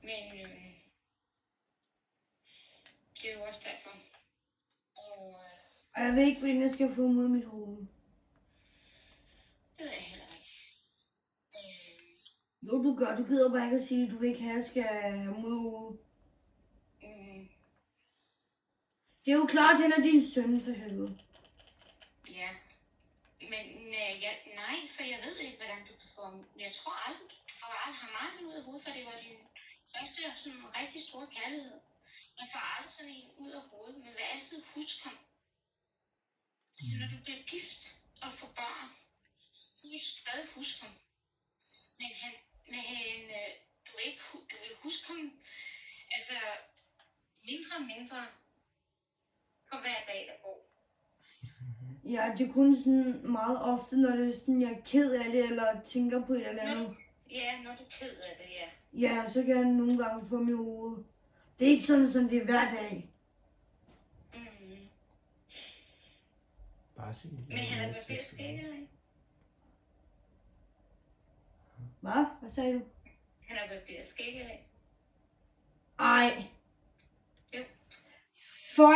Men det er jo også derfor. Og jeg ved ikke, hvordan jeg skal få mod mit hoved. det ved jeg heller ikke. Jo, du gør. Du gider bare ikke at sige, at du vil ikke have, at jeg skal have mod hovedet. Det er jo klart, at han er din søn, for helvede. Ja. Men nej, for jeg ved ikke, hvordan du kan få... Jeg tror aldrig, du får ham aldrig ud af hovedet, for det var din første sådan rigtig store kærlighed. Jeg får aldrig sådan en ud af hovedet, men vil altid huske ham. Altså, når du bliver gift og får børn, så vil du stadig huske ham. Men du vil huske ham, altså, mindre og mindre for hver dag, der går. Ja, det er kun sådan meget ofte, når det er sådan, jeg er ked af det, eller tænker på et eller andet. Når du er ked af det, ja. Ja, så kan jeg nogle gange få mig i hovedet. Det er ikke sådan, som det er hver dag. Bare sig det. Men han er barberet skægget, ikke? Hvad? Hvad sagde du? Han er barberet skægget, ikke? Ej. Jo. Føj!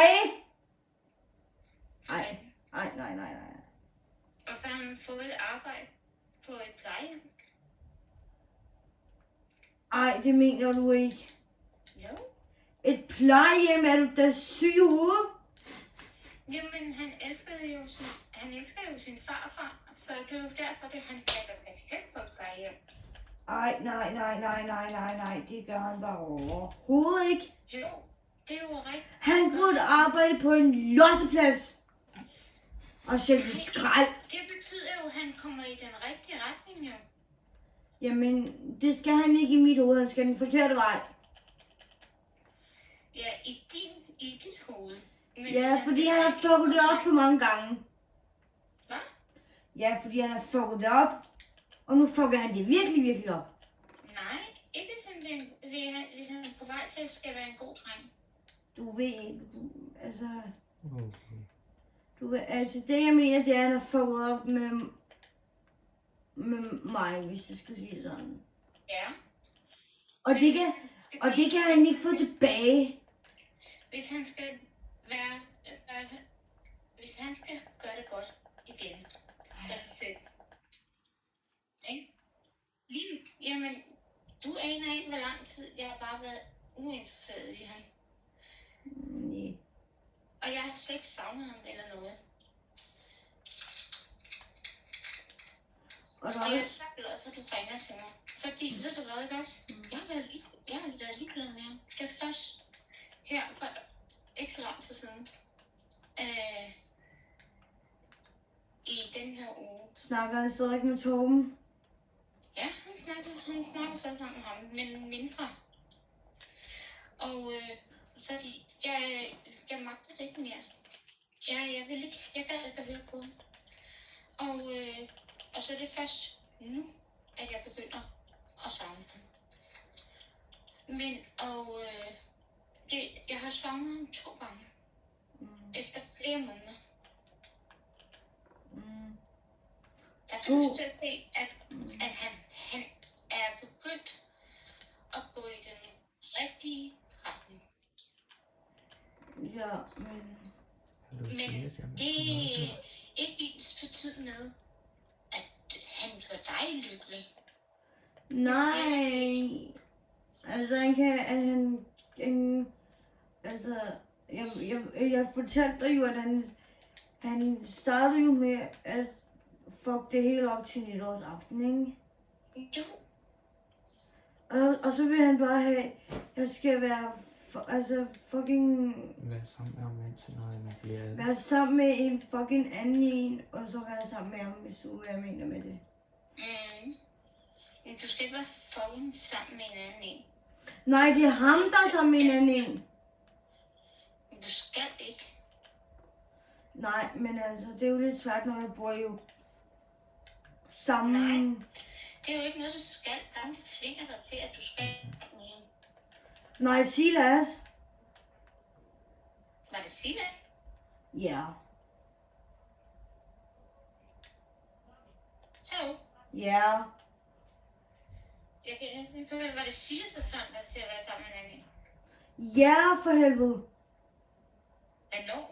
Nej. Og så har han fået et arbejde på et plejehjem. Ej, det mener du ikke. Jo. Et plejehjem, er du da syg i hovedet? Jamen, han elsker jo sin farfar, så det er jo derfor, det han passer perfekt på et plejehjem. Ej, nej, det gør han bare overhovedet ikke. Jo, det er jo rigtigt. Han burde arbejde på en losseplads. Og sælge skrald. Det betyder jo, at han kommer i den rigtige retning, jo. Jamen, det skal han ikke i mit hoved. Han skal den forkerte vej. Ja, i dit hoved. Men ja, fordi han har fucket det op for mange gange. Hvad? Ja, fordi han har fucket det op. Og nu fucker han det virkelig op. Nej, ikke hvis han er på vej til at skal være en god dreng. Du ved ikke, altså... Okay. Du ved, altså det jeg mener, det er, at han har fucket op med mig, hvis jeg skal sige sådan. Ja. Og det kan han ikke få tilbage. Hvis han skal hvis han skal gøre det godt igen for sig selv. Ikke? Jamen, du aner ikke, hvor lang tid jeg har bare været uinteresseret i ham. Nej. Og jeg har slet ikke savnet ham eller noget. Og jeg er så glad for, at du ringer til mig. Fordi, ved du hvad, ikke også? Jeg har været ligeglad med ham. Det er først her for ikke så lang tid siden. I den her uge. Snakker han stadig med Torben? Ja, han snakker stadig sammen med ham, men mindre. Og fordi jeg magter det ikke mere. Jeg gad ikke at høre på ham. Og så er det først nu, at jeg begynder at savne ham. Men, jeg har savnet ham 2 gange. Efter flere måneder. Der kan du til at se, at han er begyndt at gå i den rigtige retning. Ja, men det er ikke ens betydende med, at han gør dig lykkelig. Nej. Altså jeg fortalte dig jo, at han startede jo med at fuck det hele op til nytårsaften, ikke? Jo. Og så vil han bare have, jeg skal være, fucking... Vær sammen med ham indtil når han bliver... Være sammen med en fucking anden en, og så være sammen med ham, hvis du hvad jeg mener med det. Men du skal ikke være fucking sammen med en anden en. Nej, det er ham, der er sammen med en anden en. Du skal ikke. Nej, men altså, det er jo lidt svært, når jeg bor jo sammen. Nej, det er jo ikke noget, du skal. Der er en, der tvinger dig til, at du skal med hende. Nej, Silas. Var det Silas? Ja. Hallo? Ja. Jeg kan næsten ikke høre, var det Silas, der sang dig til at være Ja, for helvede. Hvornår?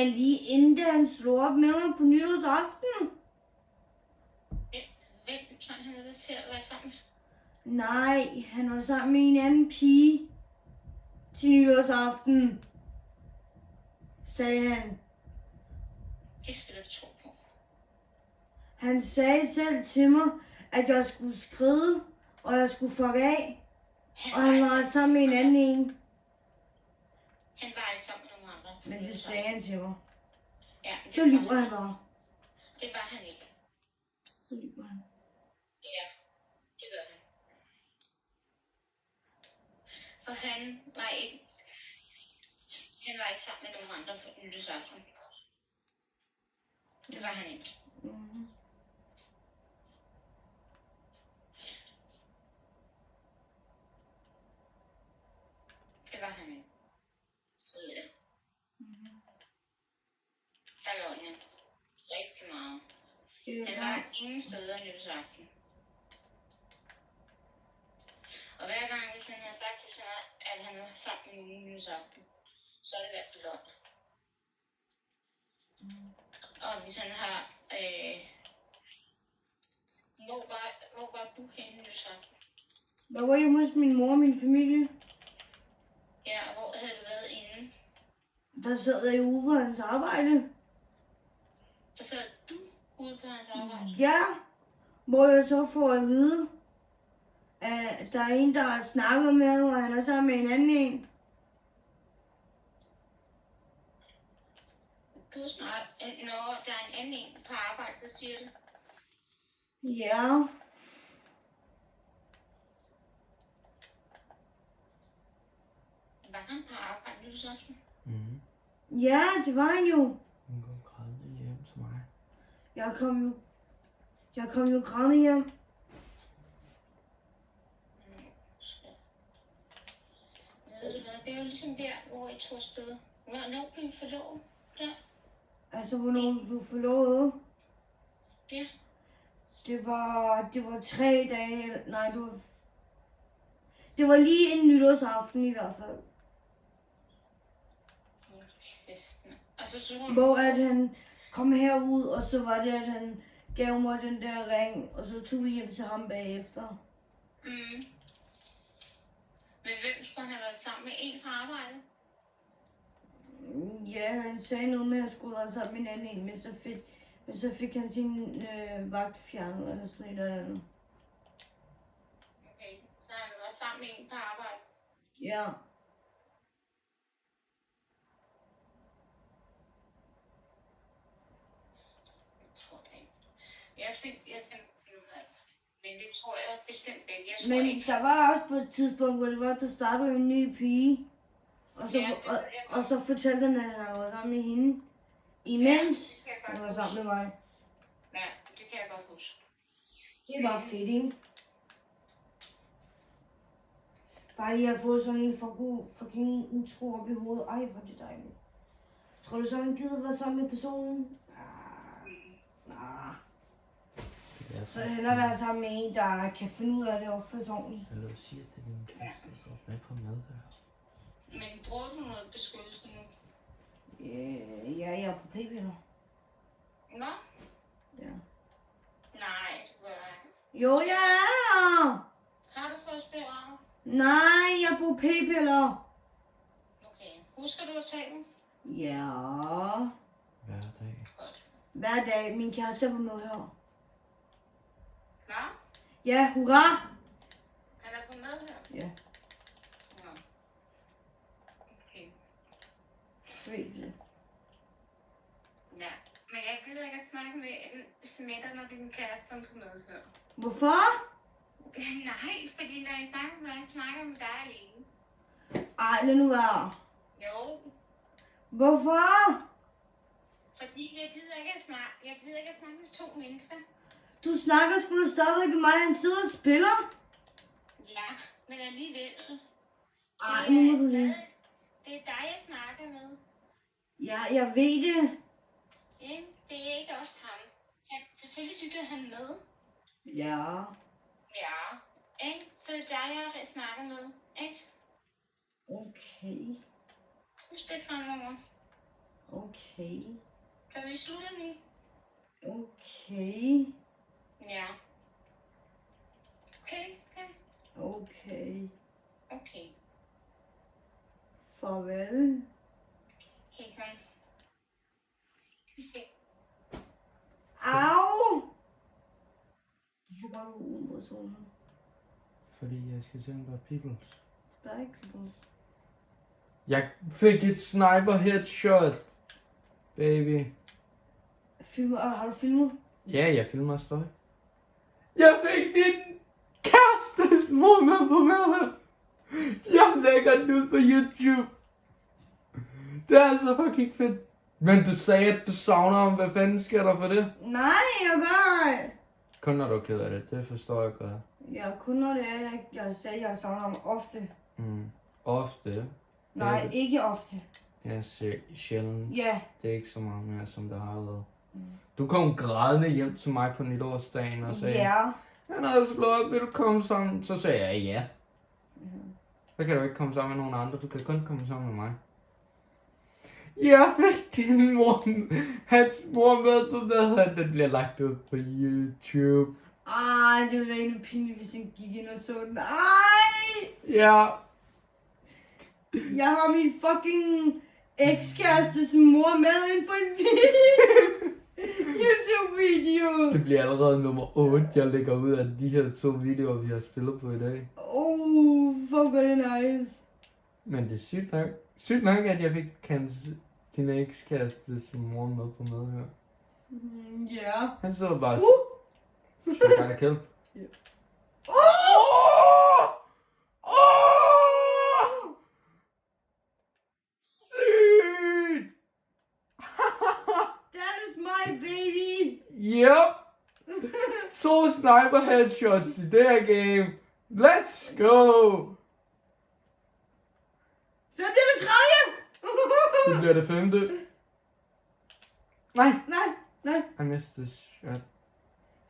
Lige inden da han slog op med mig på nytårsaften. Hvem tror han er der til at være sammen? Nej, han var sammen med en anden pige til nytårsaften, sagde han. Det skal du ikke tro på. Han sagde selv til mig, at jeg skulle skride, og jeg skulle fuck af. Og han var sammen med en anden en. Han var ikke sammen med nogen andre. Men det sagde han til mig. Ja, det Så var lyver han. han bare. Det var han ikke. Så lyver han. Ja, det gør han. For han var ikke sammen med nogen andre for nytårsaften. Det var han ikke. Mm-hmm. Det var han ikke. Så ved jeg. Mm-hmm. Der lå han rigtig meget. Det Han var ingen steder nytårsaften. Og hver gang, hvis han har sagt til sig, at han var sammen med nogen nytårsaften, så er det i hvert fald løgn. Og hvis han har... hvor var du henne nytårsaften? Jeg var hjemme hos min mor og min familie. Ja, og hvor havde du været inde? Der sad jeg ude på hans arbejde. Så sad du ude på hans arbejde? Ja, hvor jeg så får at vide, at der er en, der har snakket med ham, og han er sammen med en anden en. Du snakker, når der er en anden en på arbejde, der siger det. Ja, Var han på arbejde nytårsaften? Mhm. ja, det var han jo. Hun kom grædende hjem til mig. Jeg kom jo grædende hjem. Ved du hvad, det er jo ligesom der, hvor I tog afsted. Hvornår blev I forlovet? Der. Altså, hvornår du forlovede? Ja. Det var 3 dage, nej, det var lige inden nytårsaften i hvert fald. Og så tog hun... Hvor at han kom herud, og så var det, at han gav mig den der ring, og så tog vi hjem til ham bagefter. Mm. Men hvem skulle han have været sammen med? En fra arbejdet? Ja, han sagde noget med, at jeg skulle være sammen med en anden en, men så fik han sin vagt fjernet, eller sådan et eller andet. Okay, så han var sammen med en på arbejde. Ja. Jeg tror det ikke. Jeg skal finde ud af det. Men det tror jeg bestemt ikke. Jeg tror Men ikke. der var også på et tidspunkt, hvor det var, der startede en ny pige. Og så, Ja, det ved jeg og så fortalte han, at han var sammen med hende. Imens det kan jeg han godt var sammen med mig. Ja, det kan jeg godt huske. Det var fedt, ikke? Bare lige at få sådan en fucking utro op i hovedet. Ej, hvor er det dejligt. Tror du så, han gider være sammen med personen? Nej. Det er Så er det hellere være sammen med en, der kan finde ud af det og få ordentligt. Eller du siger, at det er din kæreste, så med på medhør. Men bruger du noget beskyttelse nu? Ja, jeg er på p-piller. Nå? Ja. Nej, det gør jeg ikke. Jo, jeg er! Har du fået spiral? Nej, jeg er på p-piller. Okay. Husker du at tage dem? Ja. Hver dag. Godt. Hver dag. Min kæreste er på medhør. Nå? Ja, hurra! Han er på medhør? Ja. Nå. Okay. Ved det. Ja. Men jeg gider ikke at snakke med dig, når din kæreste er på medhør. Hvorfor? Nej, fordi når jeg snakker med dig, snakker jeg med dig alene. Ej, lad nu være. Jo, Hvorfor? fordi jeg gider ikke at snakke med to mennesker. Du snakker sgu da stadigvæk med mig, han sidder og spiller. Ja, men alligevel. Ej, Det nu er må du lige. stadig- Det er dig, jeg snakker med. Ja, jeg ved det. Ikke? Det er ikke også ham. Selvfølgelig lytter han med. Ja. Ja, ikke? Så det er dig, jeg snakker med. Ikke? Okay. Husk det fremover. Okay. Så vi slutter nu. Okay. Ja. Okay, okay. Okay. Okay. Farvel. Hilsen. Vi ses. Au! Hvorfor gør du ud mod solen? Fordi jeg skal se, om der er peoples. Der er ikke peoples. Jeg fik et sniper headshot, baby. Har du filmet? Ja, jeg filmer stadig. Jeg fik din kærestes mor med på maden. Jeg lægger den ud på YouTube. Det er så fucking fedt. Men du sagde, at du savner ham. Hvad fanden sker der for det? Nej, jeg gør ej. Kun når du er ked af det. Det forstår jeg godt. Ja, kun når det er, jeg sagde, jeg savner ham ofte. Ofte. Nej, ikke ofte. Jeg siger sjældent. Ja. Det er ikke så meget mere, som det har været. Du kom grædende hjem til mig på nytårsdagen og sagde, Ja. han har slået, vil du komme sammen? Så sagde jeg ja. Så kan du ikke komme sammen med nogen andre, du kan kun komme sammen med mig. Jeg fik din mor, hans mor med på maden, den bliver lagt ud på YouTube. Ej, det ville være endnu pinligt, hvis han gik ind og så den. Ej! Ja, Jeg har min fucking ekskærestes mor med ind på en video. YouTube-video. det bliver allerede nummer 8, jeg lægger ud af de her 2 videoer, vi har spillet på i dag. Fuck, hvor er det nice. Men det er sygt nok, at jeg fik din ekskærestes mor med på mad her. Ja. Han sidder bare Uh! så gerne kill. Ja. Sygt! That is my baby. Yep! 2 sniper headshots i det her game. Let's go! Hvad bliver det tredje? Det bliver det 5. Nej! Nej. I missed this shot.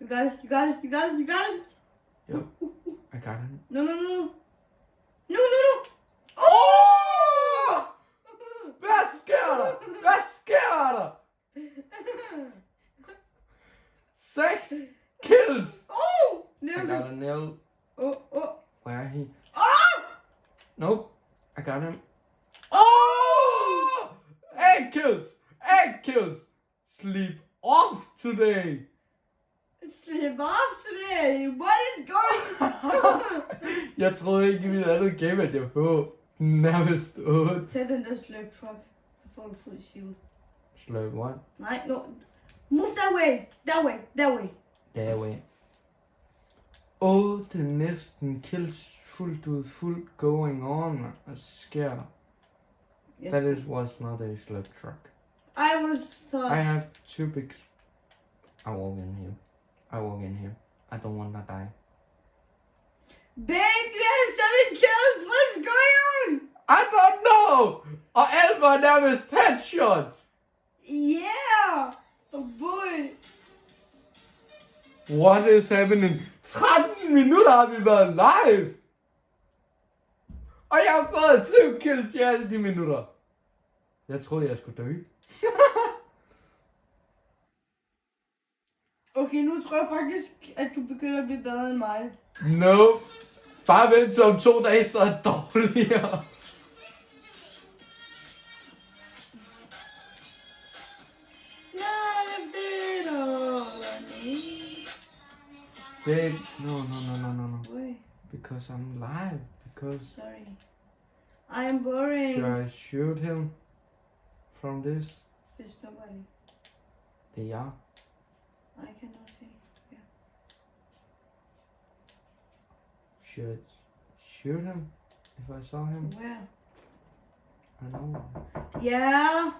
You got it, you got it, you got it, you got it. Yep, I got it. No. No. Oh! Hvad sker der? Hvad sker der? 6 kills! I Nailed got it. a nail. Oh. Where are he? Oh! Nope. I got him. Oh! 8 kills! 8 kills! Sleep off today! Sleep off today. What is going on? Jeg troede ikke i mit andet game, at jeg får nærmest 8. Tag den der slurp truck, så får du fuld shield. Slurp what? Nej, no. Move that way. That way. That way. Det er næsten kills fuldt ud, fuldt going on. Hvad sker der? Yes. That was not a slurp truck. I thought. I have 2 big... I walk in here. I don't want to die. Babe, you have 7 kills. What's going on? I don't know! Og alle var nærmest headshots! Yeah. Oh boy. What is happening? 13 minutter har vi været live! Og jeg har fået 7 kills i alle de minutter. Jeg troede, jeg skulle dø. Okay, nu tror jeg faktisk, at du begynder at blive bedre end mig. No. Bare vent til om 2 dage, så er jeg dårligere. Babe, no. Wait, Because I'm live. Because... sorry. I'm boring. Should I shoot him from this? There's nobody. Det er jeg. I cannot see. Yeah. Should I shoot him if I saw him? Where? I know. Yeah.